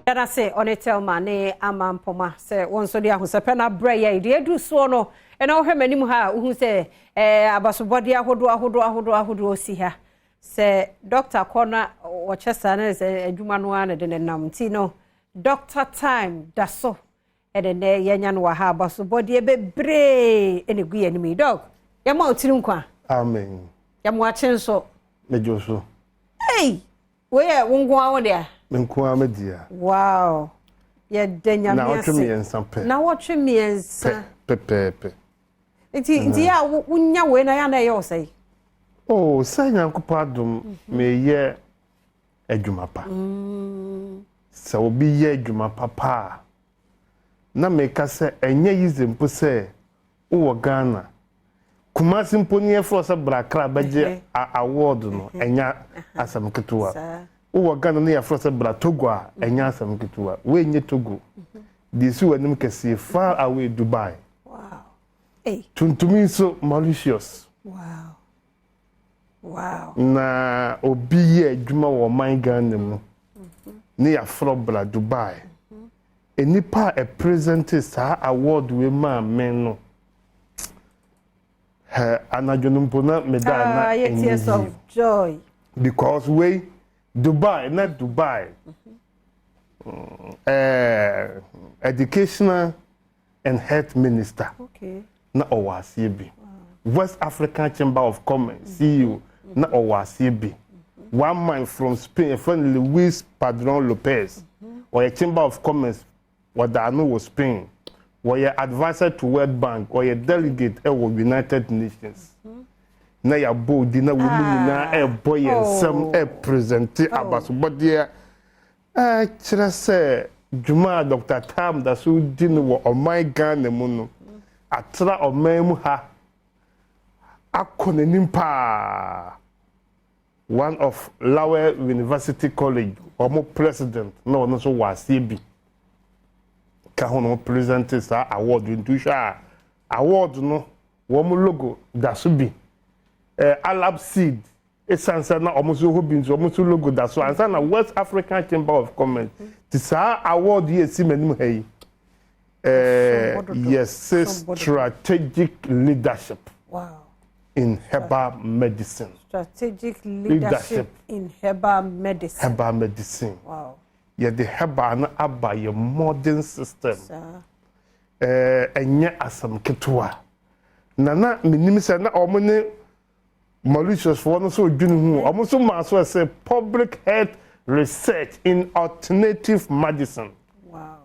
Yana say on it tell man ne amampoma say won so dia hosepe na breye de edu so no e na ohwe manim ha hu say abasobode ahodo si ha say doctor corner wo chesa na say adwuma no ana de nam ti no doctor time da so e de ne yenya no ha abasobode bebre ene gu ye nimi dog ya ma otiri nkwa amen ya mo achen so mejo so hey we wongo awo de Menkuwa media. Wow. Ya denya na miase. Na watwe miensa. Pepe. Nti ya unya we na ya na ye osai. Oh, sai nyankopɔ adom me ye adwuma pa. Sa obi ye adwuma papa. Na me ka se enye yizempo se wo Ghana. Kumasi mpo ni efro se brakra beje award no enya asam ketewa. Uwa Ghana na yafrasa bra Togo a enya asam ketewa we nye Togo disi wanim kese far away Dubai. Wow. Hey. Tuntumi so Mauritius. Wow. Na obi ye adwuma wo man Ghana mu na yafro bra Dubai. Enipa e present sa award we ma men no anadwonumpo na medal na tears of joy because we Dubai, not Dubai. Educational and Health Minister. Okay. Na Owasiebi. West African Chamber of Commerce, CEO. Na Owasiebi. One man from Spain, friend Luis Padron Lopez. Or a Chamber of Commerce, what I know was Spain. Or a advisor to World Bank, or a delegate of United Nations. Na ya bo di na woman na boy and some present abasobode kire se dwuma Dr. Tam da so di no wo my Ghana mu no atra oman mu ha akonanim pa one of Lowell University College omo president na ono so wase bi ka hono present sa award ntusha award no wo mu logo da so bi Alab seed esansa na omuso hobinzo omuso logo da so ansa na West African Chamber of Commerce ti sa award ye si manim hayi yes strategic leadership in herbal medicine strategic leadership in herbal medicine wow yeah the herbal na aba your modern system enye asam ketwa na minim se na omune Mauritius for no so dwunu hu omoso ma so say public health research in alternative medicine. Wow.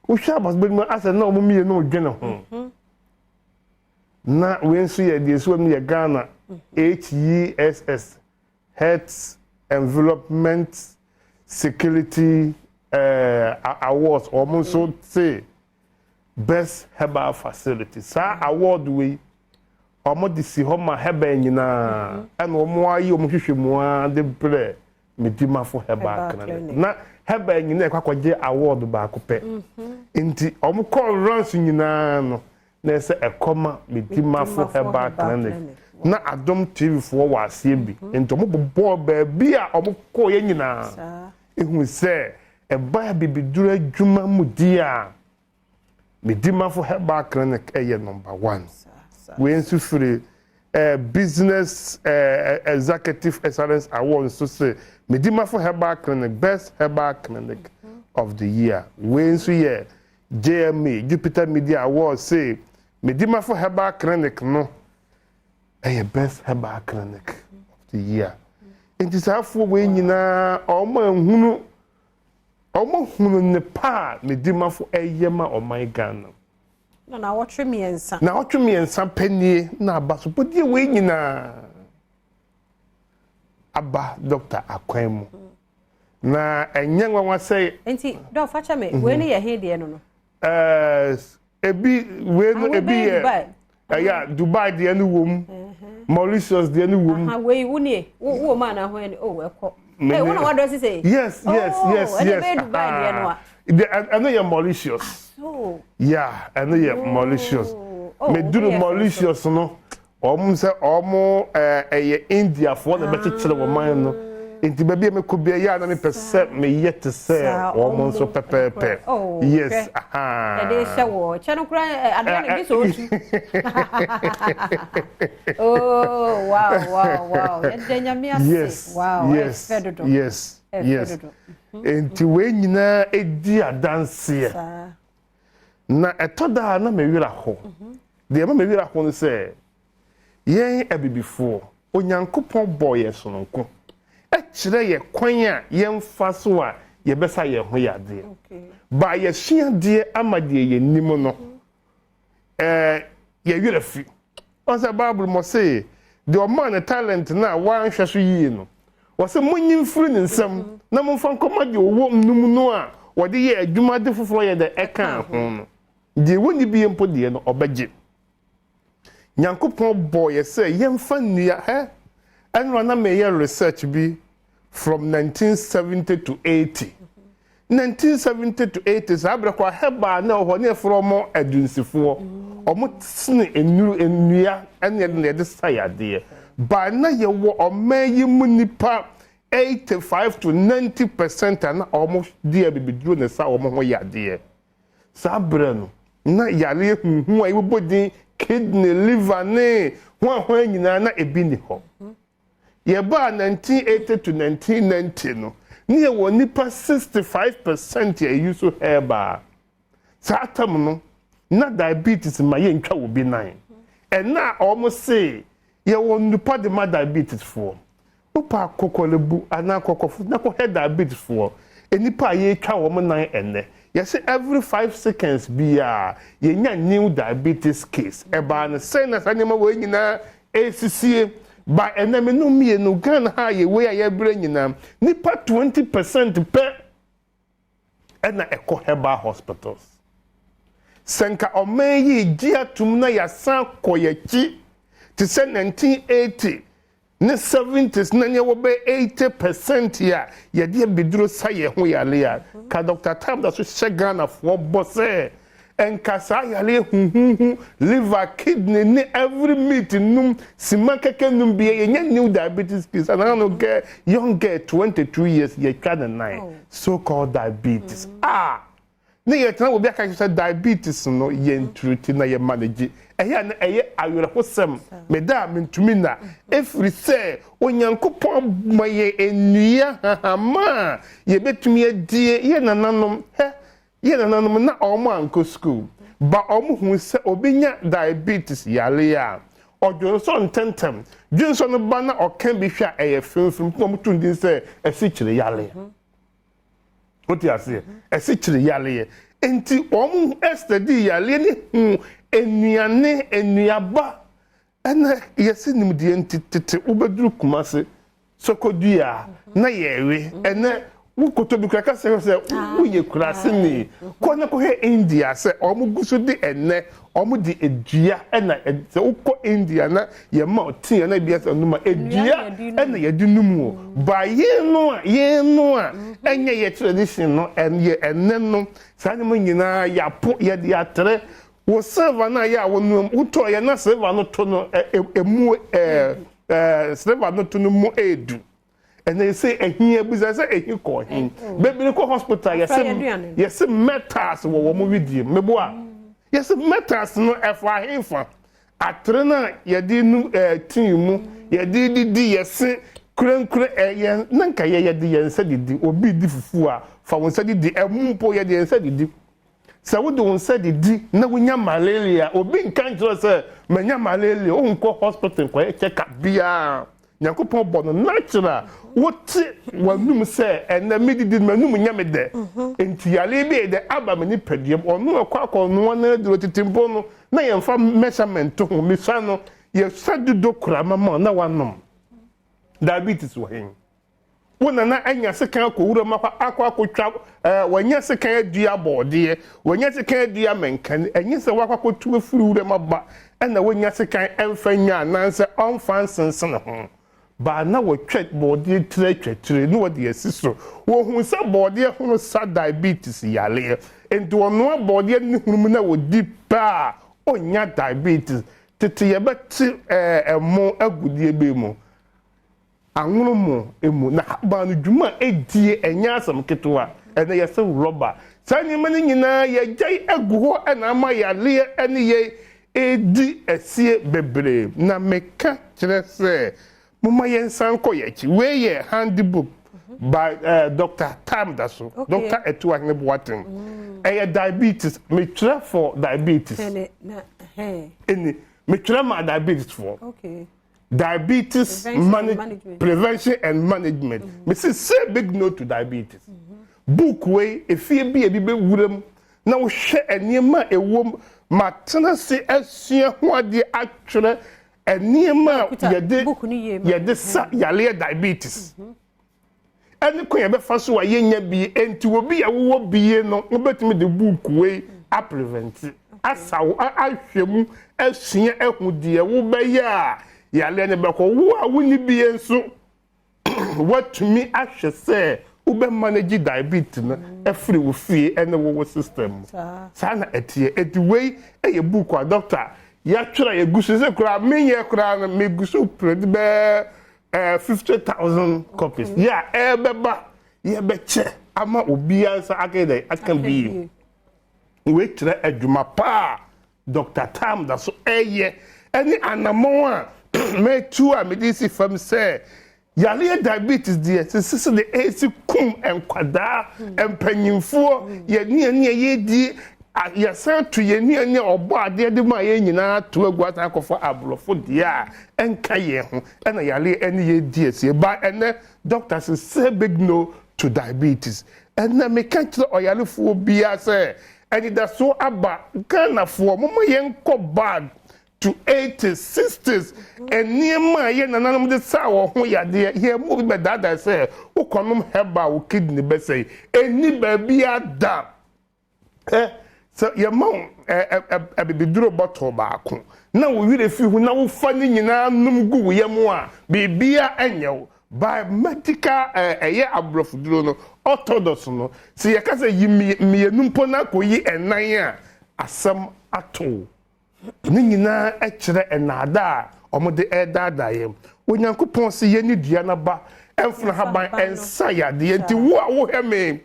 Usha bas be ma asa na omumi no dwene hu. Na we nso ye de so mi ye Ghana HESS Health Environment Security awards omoso say best herbal facility. Sa award we omo disi homa heba nyina ana omo ayi omo hwehwemu a de bre Medimafo Herbal na heba nyina ekwakwaje award ba akopɛ nti omo call runs nyina no na ese ekoma Medimafo Herbal Clinic na Adom TV fo wa asie bi nti omo bobo ba bi a omo call ye nyina ehun se eba bibidura adwuma mudi a Medimafo Herbal Clinic eye number 1 we nso free business executive excellence award so say Medimafo Herbal Clinic best herbal clinic of the year we nso ye JMA Jupiter Media Award say Medimafo Herbal Clinic no best herbal clinic of the year it is afo we nyina omo hunu ne pa Medimafo eyema oman Ghana na watwe miensa penie na abaso podi we nyina aba Dr. Akwemu na enyanwa wa say enti do facha me we ne ye hede no ebi we no ebi ya Dubai de anu wom Mauritius de anu wom we wuni wo ma na ho ni ekọ wo na what does he say yes Dubai de no I know you're Mauritius. Oh. Yeah, I know you're Mauritius. Me do Mauritius no. Omo say omo India for the better chile wo man no. enti baby me ko bia ya na me pese me yet say o mo so pepepe yes aha e dey say wo che no kura adane bi so otu oh wow e dey nyame ase wow yes enti we nyina edi adanse na etoda na me wira ho de ma me wira ho no say yen abibifo onyankopon boye sononko e kire ye kwan a yen fa so a ye besa ye ho yade ba ye hia de amade ye nim no ye wira fi on say bible mo say the man talent na wan hwe so yi no wo say munyim firi nsam na momfa nkomade owo nnum no a wo de ye adwuma de foforo ye de eka ho no de woni bi empo de no obagye nyankopon boy say yemfa nnua enro na me ye research bi from 1970 to 80 1970 to 80 sabra kwa heba na ho ne from adunsifo omo sne ennua ene ne de sayade ba na ye wo omayi munipa 85 to 90% na omo dia bibiduro ne sa omo ho yade sabra no na yale huhu ayi bodin kidney liver ne ho nyina na ebi ni ho ye ba 1980 to 1990 no ni wo nipa 65% ya use herbal satam no na diabetes ma ye ntwa wo bi nan na almost say ye wo nipa de ma diabetes for opa kokolebu ana kokofu na ko head diabetes for enipa ye twa wo nan enne yes every 5 seconds bia ye nya new diabetes case eba na say na sanema wo nyina ACCA ba eneme no mie no gan ha ye we aye bre nyina nipa 20% per na eko herbal hospitals senka omeyi giatum na ya san koyechi to say 1980 ne 70s na nye wo be 80% ya ye de biduro saye ho yale ya ka Dr. Tam da so shegana fo bose enkasa yale huhuhu liver kidney ni every meat num simakeke num bi ye new diabetes case and I no get young girl 22 years ye kana 9 so called diabetes ne ye tana obi aka say diabetes no ye ntruti na ye manage eya na eye awere hosem meda mentumi na efri say onyankopon maye enua hahama ye betumi adie ye nananom ye nananom na omo anko school ba omo hu say obenya diabetes yale ya odwo so ntentem dwunso no ba na okan bi hwa eye fimfim ko mo tundin say esikyire yale oti ase esikyire yale enti omo estadi yale ni hu enuane enuaba ana yesi nimdie ntitete ubeduru kumase sokodua na yewe ene wukoto bi kraka se wuye kurase ni ko na ko he India se omo guso de ene omo di edua ena se ukọ India na ye ma otin na bia se numa edua ena ye di numu ba ye no a enye ye tradition no enye ene no sa nyimo nyina ya po ye di atre wo server na ya wo no uto ye na server no to no emu server no to no mu edu and they say ehia buza say ehi ko hin baby ko hospital yes metals wo mo widie mebo a yes metals no efa hinfa atrena ye di nu tin mu ye di yes kurenkure ye nanka ye di yensa di obi di fufu a fa wonsa di emumpo ye di yensa di sa wo do wonsa di na wonya malaria obi nkan jiro say manya malaria o nko hospital ko check up bia Nyankopon bono natural what wanum say ena medidi manum nyamede enti yale bi de aba mani padiem onu akwa no na duro titimpo no na yemfa measurement ho misa no ye sadudo kura mama na wanom diabetes wo hen wona na anya sekan ko wura makwa akwa twa wanya sekan adua bode wanya sekan adua menkan enyi se wakwa ko tuwe furu wura maba ena wanya sekan emfanya nanse onfansensen ho ba na wo twet body twetwetire no de asiso wo hu sa body hu sa diabetes yale enti ono body ni hunu na wo dipa onya diabetes tete ye beti emo agudie be mu anwono emu na haba no dwuma edie enya asam ketewa ene yese rubber sani mani nyina ye gye agu ho na ama yale ene ye edi esie bebre na meka kire se mama yensan koyechi we ye handbook by Dr. Tam Daso Dr. Etua Neboatem diabetes me try for diabetes any me try my diabetes for diabetes prevention and management me say big no to diabetes book way if you be wuram na wo hwe enema ewom matena se asua ho ade atwere enema yede sa yale diabetes ene ko ye be fa so wa yenya bi enti obi ya wo biye no obetimi de book way a prevent asawo ahwemu asua ehudie wo be ya yale ne be ko wo a woni biye nso watumi ahwe se ube manage diabetes na every wo fie ene wo system sana etie way e book a doctor ya twera ye gusu se kura menye kura na me gusu predi be 50,000 copies yeah beba ye be che ama obi ansa akede akan bi we twera adwuma pa Dr. Tam da so eye any anamon a me tu a me disi fam say yale diabetes die sisi de AC kum enkwada empanyimfo ye ne ye di ya san to ye ne obo ade de ma ye nyina to agwata akofo abrofo dia enka ye ho na yale ene ye die sie ba ene doctors say big no to diabetes na me ka kire oyalefo bia say eni da so aba Ghana fo mo ye nko bad to 80s 60s enema ye nananum de sa wo ho yade ye mo be dada say ukonom herbal wo kidney be say eni ba bia da so ye mom be duro bottle ba ko na wo wire fi hu na wo fa ni nyina num gu ye mo a be bia enyew by medical eye abrofu duro no orthodox no si ye ka say yi numpo na ko yi enan a asam ato ni nyina ekire enada omode edada yem onyankopon se ye ni dua na ba emfuna haban ensa yade enti wo a wo heme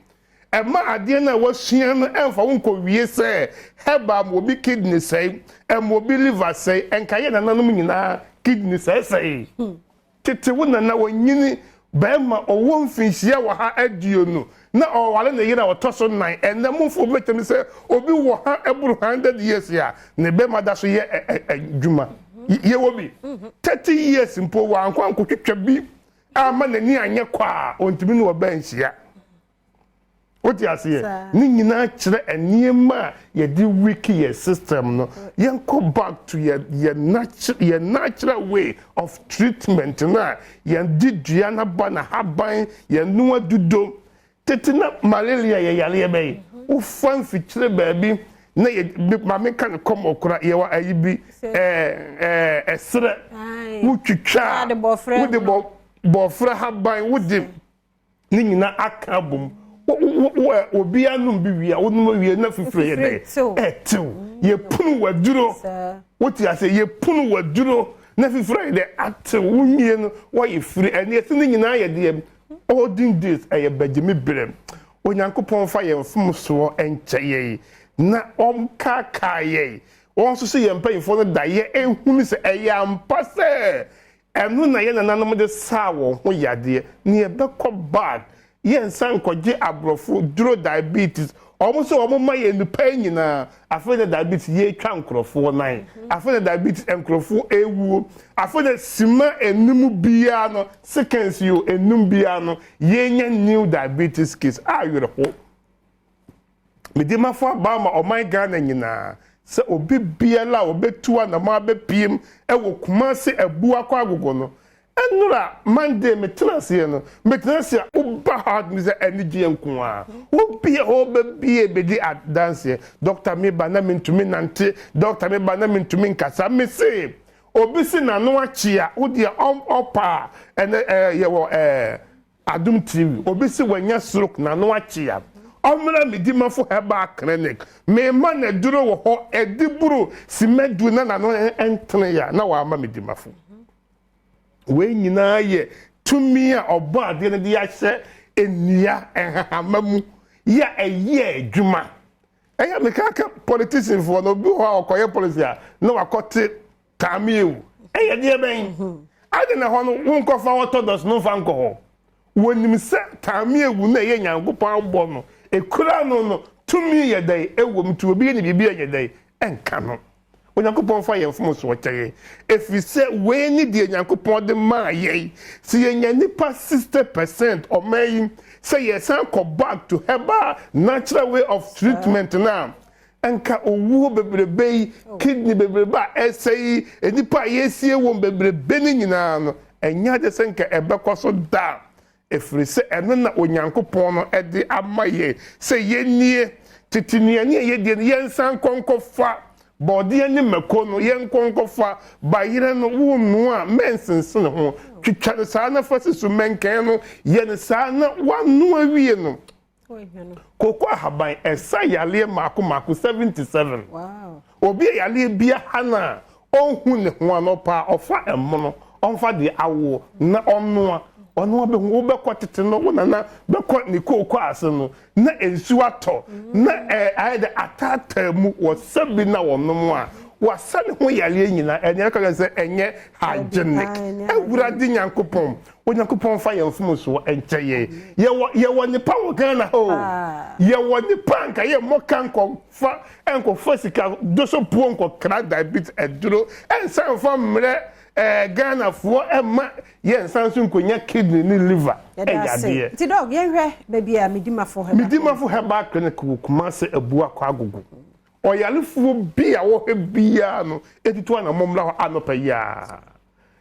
ema ade na wasua no emfa wo nko wie se heba mo bi kidney sei mo bi liver sei enkaye na nanom nyina kidney sei tete wo na wonyini bema owo mfinhia wa ha adio no na owale na yira otoso 9 enne mufo betem se obi wo ha eburu 100 years ya ne bema da so ye djuma ye wobi 30 years mpo wa ankwanko twetwa bi ama nani anye kwa ontimi no banhia oti asiye ni nyina kire eniema ye di wiki ye system no ye go back to your natural way of treatment na ye di dua na ba na haban ye nuwa dudo tetina malaria ye yale be u fan fikire baabi na ye mame kan kom okura ye wa ayibi esre u twitwa u de bofra haban u de ni nyina akabum obi anum bi wi a wonu wi na fifre ye dey etiu ye punu waduro woti ase ye punu waduro na fifre ye dey atiu wunye no wo ye firi ene ese ni nyina ye dey olden days e ye bajemi brem onyankopon fa ye mfom so encheye na omkaka ye won so se ye mpanyfo no da ye ehunu se e ya mpase enu na ye nananom de sa wo ho yade ne ye bekọ bad yen san koje abrofo duro diabetes almost o ma ye nupa nyina afede diabetes ye twa nkrofo nan afede diabetes nkrofo ewu afede sima enum bia no seconds you enum bia no ye nya new diabetes case ayure ho Medimafo Herbal ma o my Ghana nyina se obi bia la obetua na ma be piem e wo Kumasi ebu akwa agogo no enura Monday metrase no metrase uba hard me say energy enko a obi ho be di dance doctor me ba na mentumi nante doctor me ba na mentumi nkasa me say obi si na no achia wo dia opa ene ye wo Adom TV obi si wanya stroke na no achia omra Medimafo Herbal clinic me ma na duro wo ho ediburu simedu na no entene ya na wa ama Medimafo we nyina ye tumi a obo ade ne de ahye enua enhahamamu ya eye adwuma eya mekaka politician for no bi ho akoye policy a no wakote tamiewu eya de ben ade na ho no wonkofa orthodox no fa nko wonim se tamiewu na ye nyankopon agbo no ekura no tumi ye dai ewom tu obi ne bibia ye dai enka no onyankopon fa ye fom so wokyere efise we ni de nyankopon de ma ye si ye nya nipa 60% o mai say yes go back to herbal natural way of treatment now enka owu bebrebe kidney bebrebe essay enipa yesie won bebrebe ni nyina no enya de senka ebekoso da efrise eno na onyankopon no ede amaye say yenie titinia ne ye de yensan konkofa body ani meko no yenkonkofa bayire no wonu a mensensen ho twitwa sa na fasisu menken no ye ne sa na wanu awie no koko ahaban esa yale mako 77 wow obi yale bia hana onhu ne ho anopa ofa emmo onfa de awo na onnoa ono be hu be kwotete no wona na be kwa ni koko ase no na ensu ato na aide atata mu wo sabi na wonom a wasane ho yale nyina enya ka se enye hygienic ewura di nyankopon onyankopon fa yemfum so encheye ye wo nipa wo Ghana ho ye wo nipa nka ye moka enko fa sika doso puo nko kra diabetes eduro ensan fa mre Ghana fo ema ye ensan so nkonya kidney ni liver eyade ti dog ye hwe baby a Medimafo Herbal clinic kuma se abu akwa agogo oyalefo bia wo he bia no editu na momla ho anopa ya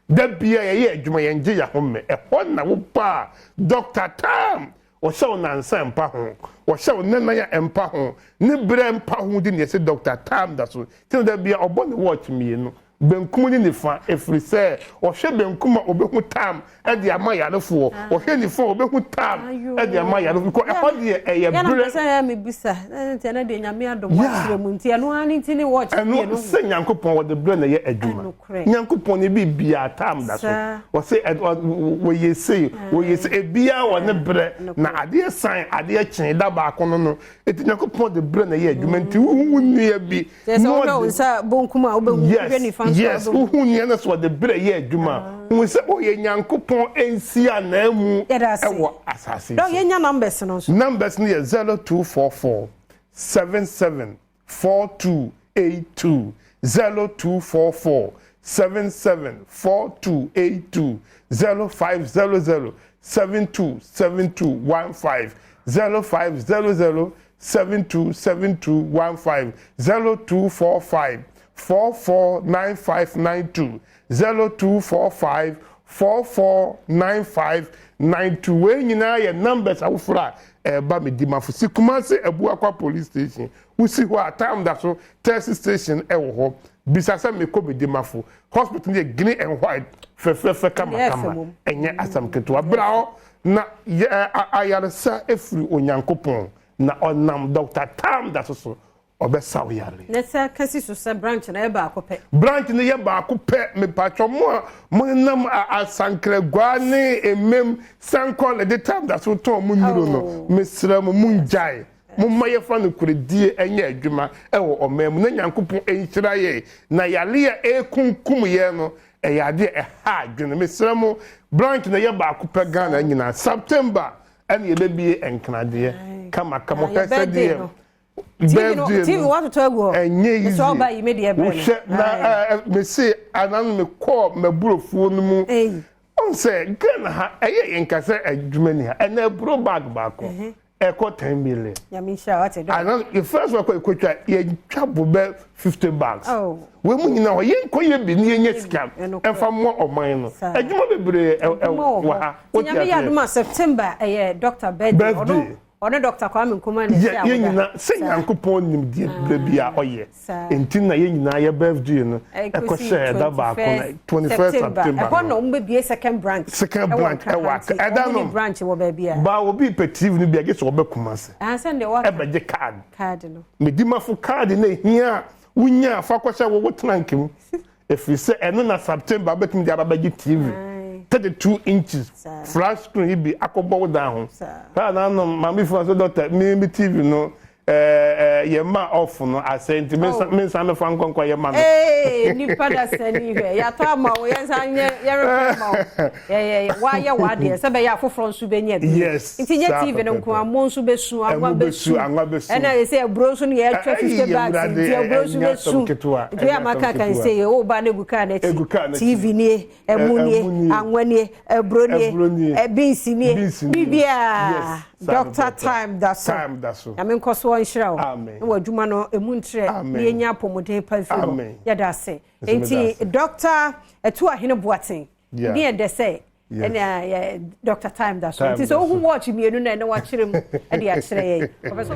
da bia ye adwuma ye nje ya homme ho na wo pa Dr. Tam o se onansa mpa ho o se onana ya empa ho ne bre mpa ho di ne se Dr. Tam da so tin da bia obo ne watch me no benkum ni nifa efrise o hwe benkum a obehu tam e de ama yarefo o hwe nifa obehu tam e de ama yarefo ko e ho de eye bre ya na ya me bisa nti na de nyame adom wa mu nti eno ani nti ni watch me no se nyankopon wo de bre na ye adwuma nyankopon ne bibia tam da so wo se wo yese ebia wo ne bre na ade san ade chen da ba kono no eti nyankopon de bre na ye adwuma nti wu ni bi no no sa bonkum a obehu bre ni fa yes who na so the bre ye adwuma we say o ye nyankopon ensia na mu ewo asase do ye nya numbers no so numbers ni 0244 774282 0244 774282 0500 727215 0500 727215 0245 449592 0245 449592 we nyina ye numbers awufura ba Medimafo sikumase abu akwa police station usi ho atam da so test station ewo ho bisasa meko Medimafo hospital ye green and white fefe kama enye asam ketwa brao na ayaresa efri onyankopon na onam Dr. Tam da so obesaw yale nesa kasi so se branch na e ba akopɛ branch ne ye ba akopɛ me patcho mo nam asankre guane emem sankol the time that so ton mo nyuro no mesra mo munjai mo maye fa no kuredie enye adwuma ewo omam na nyankopon enhyira ye na yale ya ekunkum ye no eyade ha adwene mesra mo branch ne ye ba akopɛ Ghana nyina September ene ye bebie enknade kama pese die TV what to go enye so ba yi media brand na me say anan me call me burofuo no mu on say Ghana ha eye yenkase adwuma ni ha na buro bag baako eko 10 million ya me sure what do anan the first one kwetwa ye twabo be 50 bags we mu nyina ho yenko ye bi ni yenye scam enfa mo oman no adwuma bebre wa ha o tia ya do ma September Dr. Beddy ono Dr. Kwame Nkrumah ne sia ye nyina se nyankopon nim die bia oye enti na ye nyina ye birthday no eko share da ba ko 21st September eko no mbe bie second branch Adom branch wo ba bia ba wo bi petive ni bia ge so obekumase send the work e beje card no Medimafo card na hia wunya fa ko share wo trankem efiri se eno na September betum dia ba beje TV 32 inches flat screen be akobo down ka na no mama fi so doctor me TV no ye ma off no asent me san no fan konkwa ye ma no ni pada sani hwe ya to ama wo ye san ye refer ma wa ye wa de se be ya foforo nsu be nya bi nti nye TV no nko amon nsu be su agwa be su ena ye se bro nsu ne ye twa 50 bags nti bro nsu be su nti ya maka kan se ye o ba na guka na TV ni emu ni anwa ni bro ni binsi ni bibia Doctor time that's so I mean cause one shroud no adwuma no emuntre na yenya pomode pafiro yada se enti doctor etu ahene boaten ni e de say and Doctor time that's so enti so who watch me enu na wa kire mu e de a kire ye professor